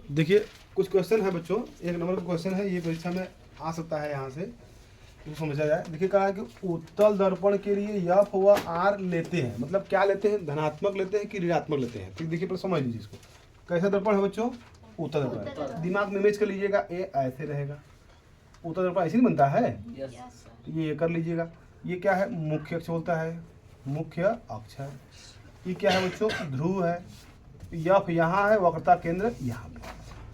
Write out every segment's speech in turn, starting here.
देखिए कुछ क्वेश्चन है बच्चों, एक नंबर का क्वेश्चन है, ये परीक्षा में आ सकता है, यहाँ से इसको समझा जाए। देखिए कहा है कि उत्तल दर्पण के लिए एफ व आर लेते हैं, मतलब क्या लेते हैं, धनात्मक लेते हैं कि ऋणात्मक लेते हैं। ठीक, देखिए पर समझ लीजिए इसको। कैसा दर्पण है बच्चों, उत्तल दर्पण। दिमाग में इमेज कर लीजिएगा, ए ऐसे रहेगा, उत्तल दर्पण ऐसे नहीं बनता है, ये कर लीजिएगा। ये क्या है, मुख्य अक्ष बोलता है, मुख्य अक्ष है। ये क्या है बच्चों, ध्रुव है। यफ यहाँ है, वक्रता केंद्र यहाँ पे।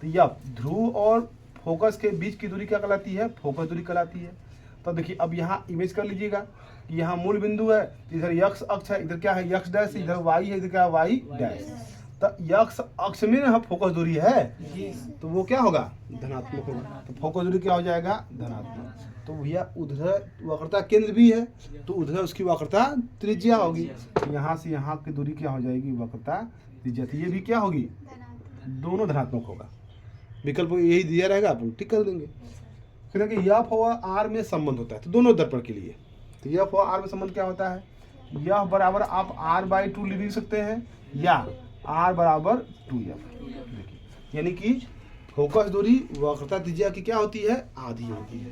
तो यफ ध्रुव और फोकस के बीच की दूरी क्या कहलाती है, फोकस दूरी कहलाती है। तो देखिए अब यहाँ इमेज कर लीजिएगा कि यहाँ मूल बिंदु है, इधर यक्स अक्ष है, इधर क्या है यक्स डैश, इधर वाई है, इधर क्या है वाई डैश। तो यक्स अक्ष में ना फोकस दूरी है, तो वो क्या होगा, धनात्मक होगा। तो फोकस दूरी क्या हो जाएगा, धनात्मक। तो भैया उधर वक्रता केंद्र भी है, तो उधर उसकी वक्रता त्रिज्या होगी। यहाँ से यहाँ की दूरी क्या हो जाएगी, वक्रता त्रिज्या। तो ये भी क्या होगी, दोनों धनात्मक होगा। विकल्प यही दिया रहेगा, अपन टिक कर देंगे। फिर कि यफ और आर में संबंध होता है, तो दोनों दर्पण के लिए। तो यफ और आर में संबंध क्या होता है, यफ बराबर आप r/2 लिख सकते हैं, या r बराबर 2f। देखिए यानी कि फोकस दूरी वक्रता त्रिज्या की क्या होती है, आधी होती है।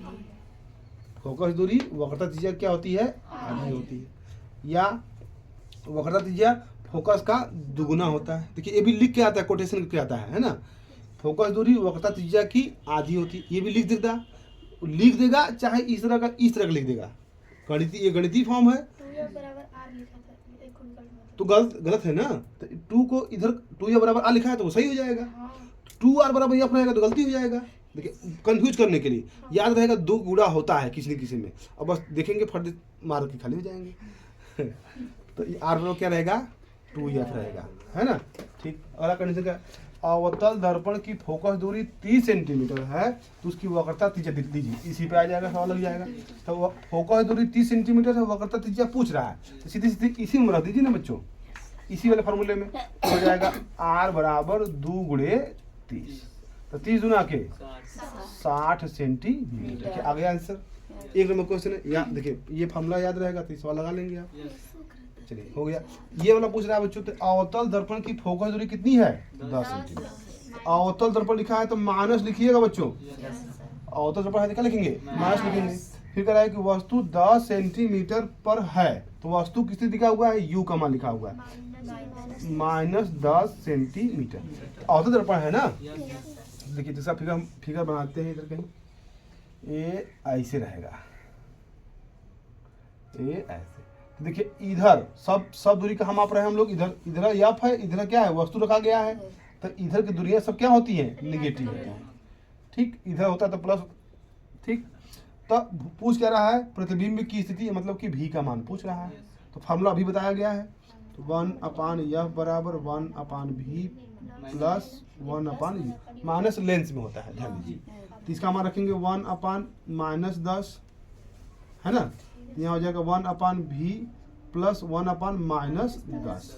फोकस दूरी वक्रता त्रिज्या क्या होती है, आधी होती है। या वक्रता त्रिज्या फोकस का दुगुना होता है। देखिए ये भी लिख के आता है, कोटेशन लिख के आता है ना। फोकस दूरी वक्रता त्रिज्या की आधी होती है, ये भी लिख देगा, चाहे इस तरह का लिख देगा। गणितीय, ये गणितीय फॉर्म है, तो गलत है ना। तो 2 को इधर 2 बराबर r लिखा है तो वो सही हो जाएगा। 2r बराबर f रहेगा तो गलती हो जाएगा। देखिए कंफ्यूज करने के लिए याद रहेगा, 2 गुणा होता है किसी न किसी में, अब बस देखेंगे फट मार के खाली हो जाएंगे। तो r बराबर क्या रहेगा, 2f रहेगा, है ना। ठीक, अगला कंडीशन क्या, अवतल दर्पण की फोकस दूरी 30 सेंटीमीटर है, तो उसकी वक्रता त्रिज्या लिख दीजिए, इसी पे आ जाएगा, सवाल लग जाएगा। तो फोकस दूरी 30 सेंटीमीटर है, वक्रता त्रिज्या पूछ रहा है, तो सीधी सीधी इसी में रख दीजिए ना बच्चों, इसी वाले फॉर्मूले में हो जाएगा r बराबर 2 गुणे 30। तो 30 गुना के 60 सेंटीमीटर। क्या आ गया आंसर, एक नंबर क्वेश्चन है। यहाँ देखिए ये फॉर्मूला याद रहेगा तो इस सवाल लगा लेंगे आप। चलिए हो गया। ये वाला पूछ रहा है बच्चों, तो अवतल दर्पण की फोकस दूरी कितनी है, 10 सेंटीमीटर। अवतल दर्पण लिखा है तो माइनस लिखिएगा बच्चों, अवतल दर्पण है क्या लिखेंगे, माइनस लिखेंगे। फिर कह रहा है कि वस्तु 10 सेंटीमीटर पर है, तो वस्तु किस लिखा हुआ है, यू का मान लिखा हुआ है, -10 सेंटीमीटर। अवतल दर्पण है ना। देखिए जैसा फिगर बनाते हैं, इधर कहीं ये ऐसे रहेगा, ये ऐसे। देखिए इधर सब दूरी का हम माप रहे हैं हम लोग, इधर एफ है, इधर क्या है, वस्तु रखा गया है, तो इधर की दूरियां सब क्या होती हैं, निगेटिव होती हैं। ठीक, इधर होता है तो प्लस। ठीक, तो पूछ क्या रहा है, प्रतिबिंब की स्थिति, मतलब कि भी का मान पूछ रहा है। तो फार्मूला अभी बताया गया है, तो 1/f बराबर 1/v plus 1/u, minus lens में होता है, ध्यान दीजिए। तो इसका मान रखेंगे 1/-10, है ना। यहाँ हो जाएगा 1/v प्लस 1/-10।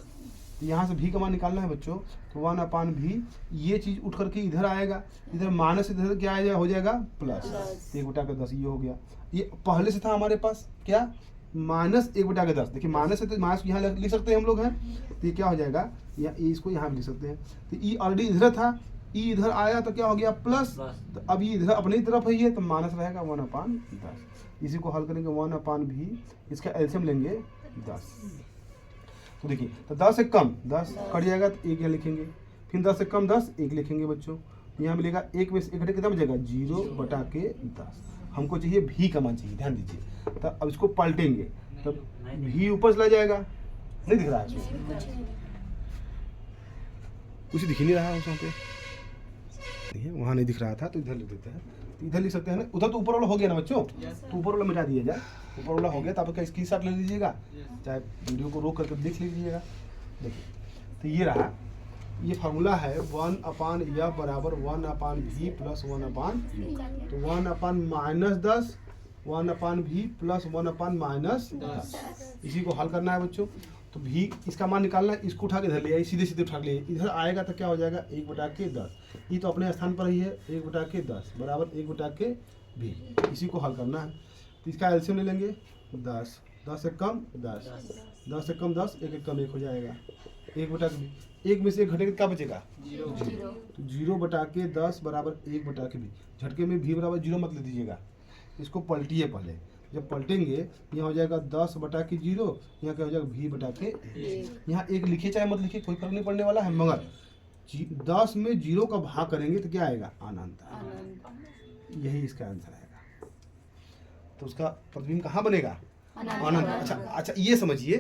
यहाँ से v का मान निकालना है बच्चों, तो 1/v, ये चीज उठ करके इधर आएगा, इधर माइनस, इधर क्या आएगा, हो जाएगा प्लस 1/10। ये हो गया, ये पहले से था हमारे पास क्या, -1/10। देखिए माइनस है तो माइनस यहाँ लिख सकते हैं हम लोग हैं, तो ये क्या हो जाएगा, या इसको यहाँ भी लिख सकते हैं। तो ई ऑलरेडी इधर था, ई इधर आया तो क्या हो गया, प्लस। तो अब ये इधर अपनी तरफ है, तो माइनस रहेगा 1/10। इसी को हल करेंगे 1/v, इसका एलसीएम लेंगे 10। तो देखिए, तो 10 से कम 10 कट जाएगा तो 1 यहाँ लिखेंगे, फिर 10 से कम 10 1 लिखेंगे बच्चों। यहाँ मिलेगा 1 में से 1 कितना बचेगा, 0/10। हमको चाहिए भी का मान चाहिए, ध्यान दीजिए। तो अब इसको पलटेंगे, तो भी ऊपर चला जाएगा, नहीं दिख रहा है इसमें, कुछ दिख ही नहीं रहा है वहाँ पे, वहाँ नहीं दिख रहा था, तो इधर लिख देते हैं, इधर लिख सकते हैं ना। उधर तो ऊपर वाला हो गया ना बच्चों, तो ऊपर वाला मिटा दिया जाए, ऊपर वाला हो गया। तो आप इसका स्क्रीनशॉट ले लीजिएगा, चाहे वीडियो को रोक करके देख लीजिएगा। देखिए तो ये रहा, ये फार्मूला है 1/f बराबर 1/v प्लस 1/u। तो 1/-10, 1/v प्लस 1/-10, इसी को हल करना है बच्चों। तो भी इसका मान निकालना है, इसको उठा के इधर ले आइए, सीधे सीधे उठा के ले आइए, इधर आएगा तो क्या हो जाएगा 1/10। ये तो अपने स्थान पर ही है, 1/10 बराबर 1/v, इसी को हल करना है। तो इसका एलसीएम ले लेंगे 10, 10 से कम 10, 10 से कम 10, 1 1 कम 1 हो जाएगा, 1 बटा के बी, 1 में से 1 घटेगा क्या बचेगा? 0। तो 0 बटा के 10 बराबर 1 बटा के बी। झटके में भी बराबर 0 मत ले दीजिएगा, इसको पलटिए पहले। जब पलटेंगे यहाँ हो जाएगा 10 बटा के 0, यहाँ क्या हो जाएगा भी बटा के 1। यहाँ 1 लिखिए चाहे मत लिखिए, कोई फर्क नहीं पड़ने वाला है, मगर 10 में 0 का भाग करेंगे तो क्या आएगा? अनंत। यही इसका आंसर आएगा। तो उसका प्रतिबिंब कहाँ बनेगा? अनंत। अच्छा ये समझिए,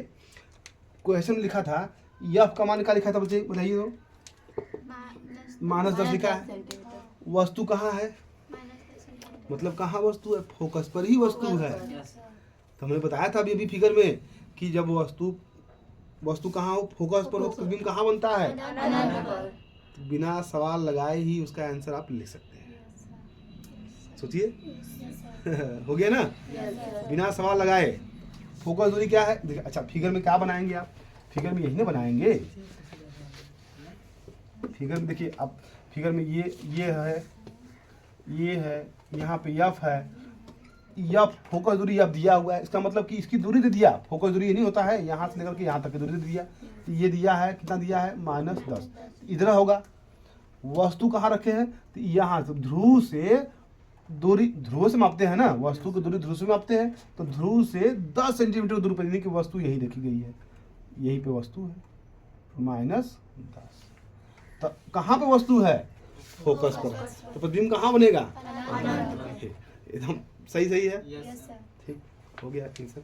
क्वेश्चन लिखा था यफ का मान क्या लिखा था बच्चे बताइए तो? -10 लिखा है। वस्तु कहाँ है? मतलब कहाँ वस्तु है? फोकस पर ही वस्तु है। तो हमने बताया था अभी फिगर में कि जब वस्तु कहाँ हो, फोकस पर हो, तो प्रतिबिंब कहाँ बनता है? तो बिना सवाल लगाए ही उसका आंसर आप लिख सकते हैं। सोचिए हो गया ना? बिना सवाल लगाए फोकस दूरी क्या है? देखिए अच्छा फिगर में क्या बनाएंगे आप? फिगर में यही ना बनाएंगे। फिगर में देखिए आप, फिगर में ये है, यहाँ पे यफ है, यफ फोकस दूरी यफ दिया हुआ है, इसका मतलब कि इसकी दूरी दे दिया। फोकस दूरी ये नहीं होता है यहाँ से लेकर के यहाँ तक की दूरी दे दिया। तो ये दिया है, कितना दिया है? -10। इधर होगा वस्तु कहाँ रखे हैं? तो यहाँ से ध्रुव से दूरी, ध्रुव से मापते हैं ना, वस्तु की दूरी ध्रुव से मापते हैं। तो ध्रुव से 10 सेंटीमीटर दूर पर, यानी कि वस्तु यही देखी गई है, यहीं पे वस्तु है, -10। तो कहाँ पे वस्तु है? फोकस पर। तो प्रतिबिंब कहाँ बनेगा? एकदम सही है। ठीक हो गया आंसर।